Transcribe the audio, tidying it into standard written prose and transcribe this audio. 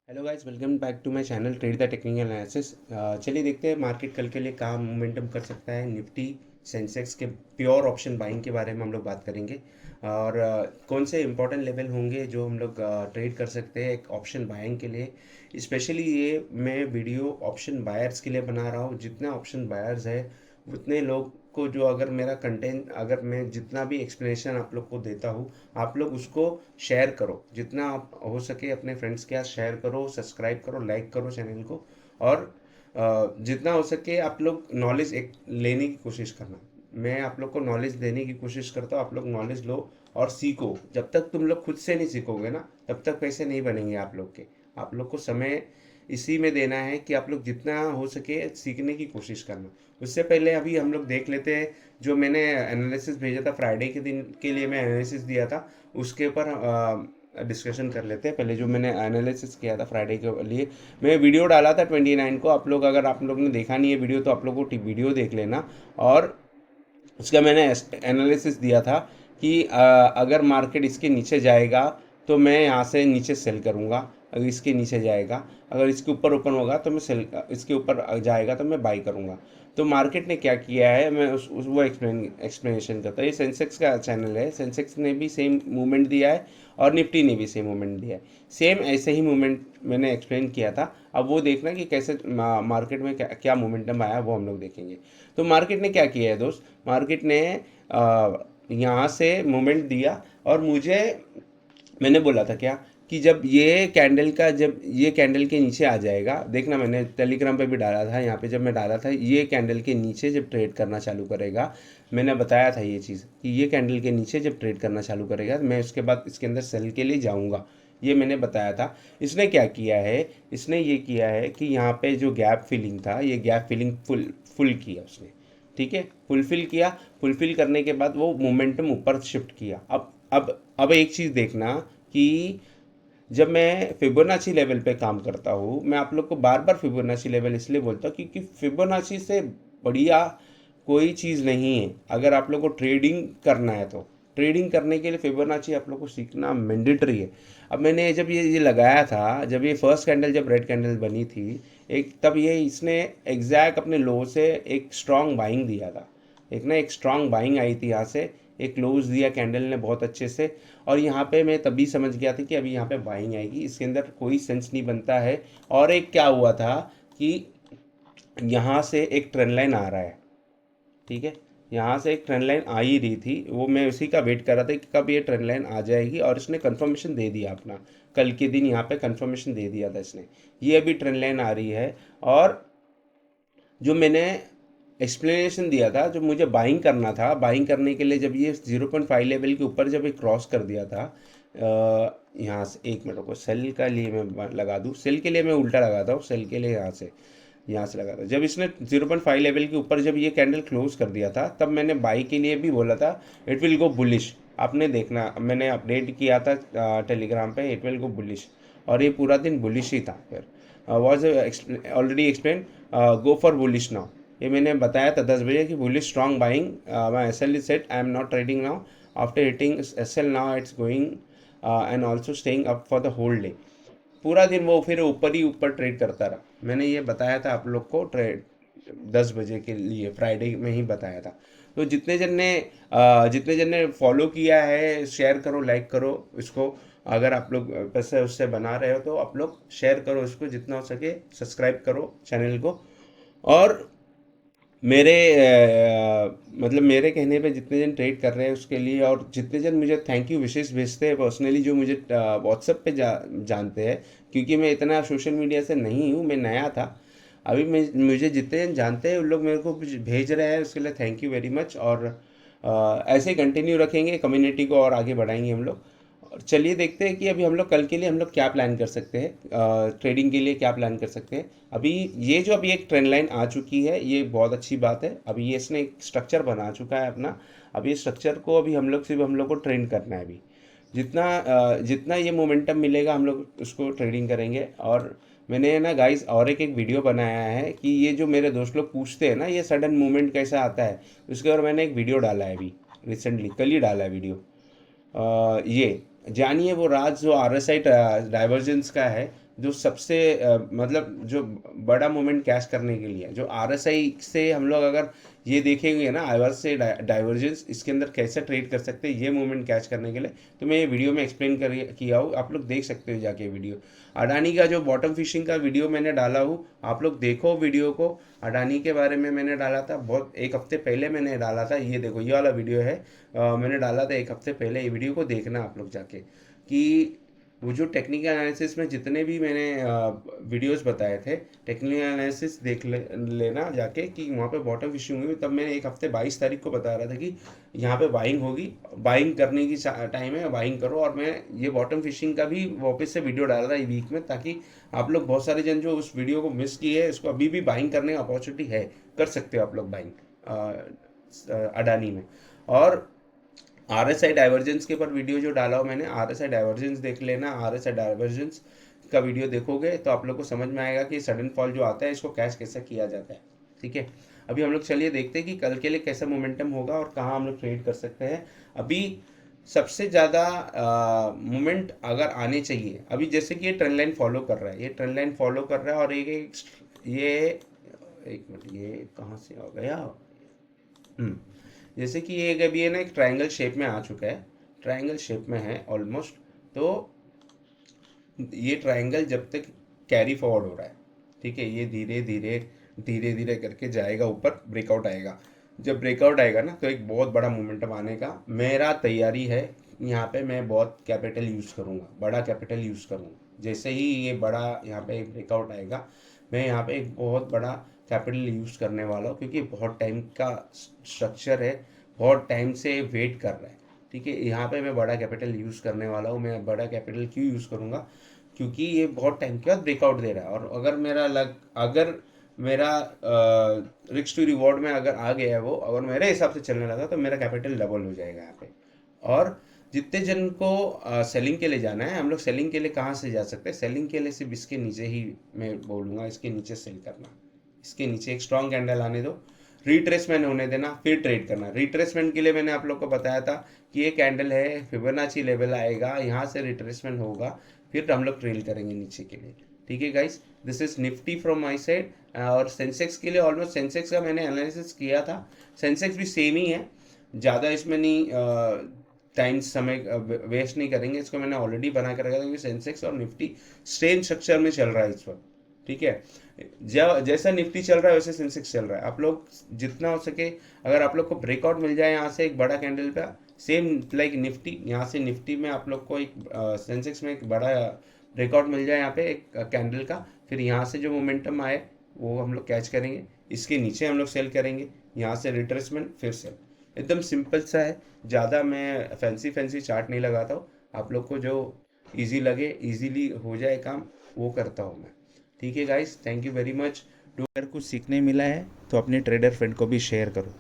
Hello guys, welcome back to my channel trade the technical analysis. चलिए देखते हैं market कल के लिए क्या मोमेंटम कर सकता है। निफ्टी सेंसेक्स के प्योर ऑप्शन बाइंग के बारे में हम लोग बात करेंगे और कौन से इंपॉर्टेंट लेवल होंगे जो हम लोग ट्रेड कर सकते हैं एक ऑप्शन बाइंग के लिए। स्पेशली ये मैं वीडियो ऑप्शन बायर्स के लिए बना रहा हूँ। जितने ऑप्शन बायर्स है उतने लोग को जो अगर मेरा कंटेंट, अगर मैं जितना भी एक्सप्लेनेशन आप लोग को देता हूँ, आप लोग उसको शेयर करो, जितना आप हो सके अपने फ्रेंड्स के साथ शेयर करो, सब्सक्राइब करो, लाइक करो चैनल को। और जितना हो सके आप लोग नॉलेज एक लेने की कोशिश करना। मैं आप लोग को नॉलेज देने की कोशिश करता हूँ, आप लोग नॉलेज लो और सीखो। जब तक तुम लोग खुद से नहीं सीखोगे ना, तब तक पैसे नहीं बनेंगे आप लोग के। आप लोग को समय इसी में देना है कि आप लोग जितना हो सके सीखने की कोशिश करना। उससे पहले अभी हम लोग देख लेते हैं जो मैंने एनालिसिस भेजा था फ्राइडे के दिन के लिए, मैं एनालिसिस दिया था उसके ऊपर डिस्कशन कर लेते हैं। पहले जो मैंने एनालिसिस किया था फ्राइडे के लिए, मैं वीडियो डाला था 29 को। आप लोग अगर आप लोग ने देखा नहीं है वीडियो तो आप लोग को वीडियो देख लेना। और उसका मैंने एनालिसिस दिया था कि अगर मार्केट इसके नीचे जाएगा तो मैं यहाँ से नीचे सेल करूँगा, अगर इसके नीचे जाएगा, अगर इसके ऊपर ओपन होगा तो मैं सेल, इसके ऊपर जाएगा तो मैं बाई करूँगा। तो मार्केट ने क्या किया है, मैं उस वो एक्सप्लेनेशन करता हूँ। ये सेंसेक्स का चैनल है, सेंसेक्स ने भी सेम मूवमेंट दिया है और निफ्टी ने भी सेम मूवमेंट दिया है। सेम ऐसे ही मूवमेंट मैंने एक्सप्लेन किया था। अब वो देखना कि कैसे मार्केट में क्या मोमेंटम आया, वो हम लोग देखेंगे। तो मार्केट ने क्या किया है दोस्त, मार्केट ने यहाँ से मोमेंट दिया और मुझे, मैंने बोला था क्या कि जब ये कैंडल का, जब ये कैंडल के नीचे आ जाएगा, देखना मैंने टेलीग्राम पे भी डाला था, यहाँ पे जब मैं डाला था, ये कैंडल के नीचे जब ट्रेड करना चालू करेगा, मैंने बताया था ये चीज़ कि ये कैंडल के नीचे जब ट्रेड करना चालू करेगा मैं उसके बाद इसके अंदर सेल के लिए जाऊँगा, ये मैंने बताया था। इसने क्या किया है, इसने ये किया है कि यहाँ पे जो गैप फिलिंग था, ये गैप फिलिंग फुल किया उसने। ठीक है, फुलफिल किया। फुलफिल करने के बाद वो मोमेंटम ऊपर शिफ्ट किया। अब एक चीज़ देखना कि जब मैं फिबोनाची लेवल पे काम करता हूँ, मैं आप लोग को बार बार फिबोनाची लेवल इसलिए बोलता हूँ क्योंकि फिबोनाची से बढ़िया कोई चीज़ नहीं है अगर आप लोग को ट्रेडिंग करना है तो। ट्रेडिंग करने के लिए फिबोनाची आप लोग को सीखना मैंडेटरी है। अब मैंने जब ये लगाया था, जब ये फर्स्ट कैंडल, जब रेड कैंडल बनी थी एक, तब ये इसने एग्जैक्ट अपने लो से एक स्ट्रॉन्ग बाइंग दिया था। एक स्ट्रॉन्ग बाइंग आई थी यहाँ से, एक क्लोज दिया कैंडल ने बहुत अच्छे से। और यहाँ पे मैं तभी समझ गया था कि अभी यहाँ पे बाइंग आएगी, इसके अंदर कोई सेंस नहीं बनता है। और एक क्या हुआ था कि यहाँ से एक ट्रेंड लाइन आ रहा है। ठीक है, यहाँ से एक ट्रेंड लाइन आ ही रही थी, वो मैं उसी का वेट कर रहा था कि कब ये ट्रेंड लाइन आ जाएगी। और इसने कंफर्मेशन दे दिया अपना, कल के दिन यहाँ पे कंफर्मेशन दे दिया था इसने। ये अभी ट्रेंड लाइन आ रही है। और जो मैंने एक्सप्लेनेशन दिया था, जो मुझे बाइंग करना था, बाइंग करने के लिए जब ये 0.5 लेवल के ऊपर जब ये क्रॉस कर दिया था, यहाँ से एक मिनट को सेल का लिए मैं लगा दूँ, सेल के लिए मैं उल्टा लगाता हूँ, सेल के लिए यहाँ से लगा था। जब इसने 0.5 लेवल के ऊपर जब ये कैंडल क्लोज कर दिया था, तब मैंने बाई के लिए भी बोला था इट विल गो बुलिश। आपने देखना, मैंने अपडेट किया था टेलीग्राम पे, इट विल गो बुलिश। और ये पूरा दिन बुलिश ही था। फिर was already explain, go for bullish now. ये मैंने बताया था 10 बजे कि bullish strong buying, my S L is set, I am not trading now, after hitting S L now it's going and also staying up for the whole day. पूरा दिन वो फिर ऊपर ही ऊपर ट्रेड करता रहा। मैंने ये बताया था आप लोग को ट्रेड 10 बजे के लिए, फ्राइडे में ही बताया था। तो जितने जन ने फॉलो किया है, शेयर करो, लाइक करो इसको। अगर आप लोग पैसे उससे बना रहे हो तो आप लोग शेयर करो इसको जितना हो सके, सब्सक्राइब करो चैनल को। और मेरे मतलब मेरे कहने पे जितने जन ट्रेड कर रहे हैं उसके लिए, और जितने जन मुझे थैंक यू विशेष भेजते हैं पर्सनली, जो मुझे व्हाट्सएप पे जानते हैं, क्योंकि मैं इतना सोशल मीडिया से नहीं हूँ, मैं नया था अभी। मुझे जितने जन जानते हैं उन लोग मेरे को कुछ भेज रहे हैं, उसके लिए थैंक यू वेरी मच। और ऐसे कंटिन्यू रखेंगे कम्युनिटी को और आगे बढ़ाएंगे हम लोग। और चलिए देखते हैं कि अभी हम लोग कल के लिए हम लोग क्या प्लान कर सकते हैं, ट्रेडिंग के लिए क्या प्लान कर सकते हैं। अभी ये जो अभी एक ट्रेंड लाइन आ चुकी है, ये बहुत अच्छी बात है। अभी ये इसने एक स्ट्रक्चर बना चुका है अपना। अभी इस स्ट्रक्चर को अभी हम लोग को ट्रेंड करना है अभी। जितना ये मोमेंटम मिलेगा हम लोग उसको ट्रेडिंग करेंगे। और मैंने ना गाइस और एक वीडियो बनाया है कि ये जो मेरे दोस्त लोग पूछते हैं ना, ये सडन मूवमेंट कैसा आता है, उसके ऊपर मैंने एक वीडियो डाला है अभी, रिसेंटली कल ही डाला है वीडियो। ये जानिए वो राज जो आर एस आई डाइवर्जेंस का है। जो सबसे मतलब जो बड़ा मूवमेंट कैच करने के लिए जो RSI से हम लोग अगर ये देखेंगे ना, आवर्स से डाइवर्जेंस इसके अंदर कैसे ट्रेड कर सकते हैं ये मूवमेंट कैच करने के लिए, तो मैं ये वीडियो में एक्सप्लेन कर किया हूँ, आप लोग देख सकते हो जाके वीडियो। अडानी का जो बॉटम फिशिंग का वीडियो मैंने डाला हूँ, आप लोग देखो वीडियो को। अडानी के बारे में मैंने डाला था बहुत, एक हफ्ते पहले मैंने डाला था, ये देखो ये वाला वीडियो है, मैंने डाला था एक हफ्ते पहले। ये वीडियो को देखना आप लोग जाके, कि वो जो टेक्निकल एनालिसिस में जितने भी मैंने वीडियोस बताए थे, टेक्निकल एनालिसिस लेना जाके कि वहाँ पे बॉटम फिशिंग हुई। तब मैंने एक हफ्ते 22 तारीख को बता रहा था कि यहाँ पे बाइंग होगी, बाइंग करने की टाइम है, बाइंग करो। और मैं ये बॉटम फिशिंग का भी वापस से वीडियो डाल रहा था ये वीक में, ताकि आप लोग बहुत सारे जन जो उस वीडियो को मिस किए है, इसको अभी भी बाइंग करने का अपॉर्चुनिटी है, कर सकते हो आप लोग बाइंग अडानी में। और RSI डाइवर्जेंस के ऊपर वीडियो जो डाला हो मैंने, RSI डाइवर्जेंस देख लेना। RSI डाइवर्जेंस का वीडियो देखोगे तो आप लोग को समझ में आएगा कि सडन फॉल जो आता है इसको कैश कैसे किया जाता है। ठीक है, अभी हम लोग चलिए देखते हैं कि कल के लिए कैसा मोमेंटम होगा और कहाँ हम लोग ट्रेड कर सकते हैं। अभी सबसे ज़्यादा मोमेंट अगर आने चाहिए, अभी जैसे कि ये ट्रेंड लाइन फॉलो कर रहा है, ये ट्रेंड लाइन फॉलो कर रहा है, और ये एक मिनट, ये कहाँ से आ गया। जैसे कि ये अभी है ना एक ट्रायंगल शेप में आ चुका है, ट्रायंगल शेप में है ऑलमोस्ट। तो ये ट्रायंगल जब तक कैरी फॉरवर्ड हो रहा है, ठीक है, ये धीरे धीरे धीरे धीरे करके जाएगा ऊपर, ब्रेकआउट आएगा। जब ब्रेकआउट आएगा ना, तो एक बहुत बड़ा मोमेंटम आने का मेरा तैयारी है। यहाँ पे मैं बहुत कैपिटल यूज़ करूँगा, बड़ा कैपिटल यूज़ करूँगा। जैसे ही ये बड़ा यहाँ पे ब्रेकआउट आएगा, मैं यहाँ पे एक बहुत बड़ा कैपिटल यूज़ करने वाला हूँ, क्योंकि बहुत टाइम का स्ट्रक्चर है, बहुत टाइम से वेट कर रहा है। ठीक है, यहाँ पे मैं बड़ा कैपिटल यूज़ करने वाला हूँ। मैं बड़ा कैपिटल क्यों यूज़ करूँगा, क्योंकि ये बहुत टाइम के बाद ब्रेकआउट दे रहा है। और अगर मेरा रिस्क टू रिवॉर्ड में अगर आ गया है वो, अगर मेरे हिसाब से चलने लगा, तो मेरा कैपिटल डबल हो जाएगा यहाँ पे। और जितने जन को सेलिंग के लिए जाना है, हम लोग सेलिंग के लिए कहाँ से जा सकते हैं, सेलिंग के लिए सिर्फ इसके नीचे ही मैं बोलूँगा, इसके नीचे सेल करना। इसके नीचे एक स्ट्रॉन्ग कैंडल आने दो, रिट्रेसमेंट होने देना, फिर ट्रेड करना। रिट्रेसमेंट के लिए मैंने आप लोग को बताया था कि ये कैंडल है, फिबोनाची लेवल आएगा, यहाँ से रिट्रेसमेंट होगा, फिर हम लोग ट्रेल करेंगे नीचे के लिए। ठीक है guys, this is Nifty from my side. और सेंसेक्स के लिए ऑलमोस्ट सेंसेक्स का मैंने एनालिसिस किया था, सेंसेक्स भी सेम ही है, ज़्यादा इसमें नहीं टाइम समय वेस्ट नहीं करेंगे। इसको मैंने ऑलरेडी बना कर रखा था, क्योंकि सेंसेक्स और निफ्टी सेम स्ट्रक्चर में चल रहा है इस वक्त। ठीक है, जैसा निफ्टी चल रहा है वैसे सेंसेक्स चल रहा है। आप लोग जितना हो सके, अगर आप लोग को ब्रेकआउट मिल जाए यहाँ से एक बड़ा कैंडल का, सेम लाइक निफ्टी, यहाँ से निफ्टी में आप लोग को एक सेंसेक्स में एक बड़ा ब्रेकआउट मिल जाए यहाँ पे एक कैंडल का, फिर यहाँ से जो मोमेंटम आए वो हम लोग कैच करेंगे, इसके नीचे हम लोग सेल करेंगे, यहाँ से रिट्रेसमेंट फिर सेल। एकदम सिंपल सा है, ज़्यादा मैं फैंसी फैंसी चार्ट नहीं लगाता हूँ। आप लोग को जो इजी लगे, इजीली हो जाए काम, वो करता हूँ मैं। ठीक है guys, thank you very much. अगर कुछ सीखने मिला है तो अपने ट्रेडर फ्रेंड को भी शेयर करो।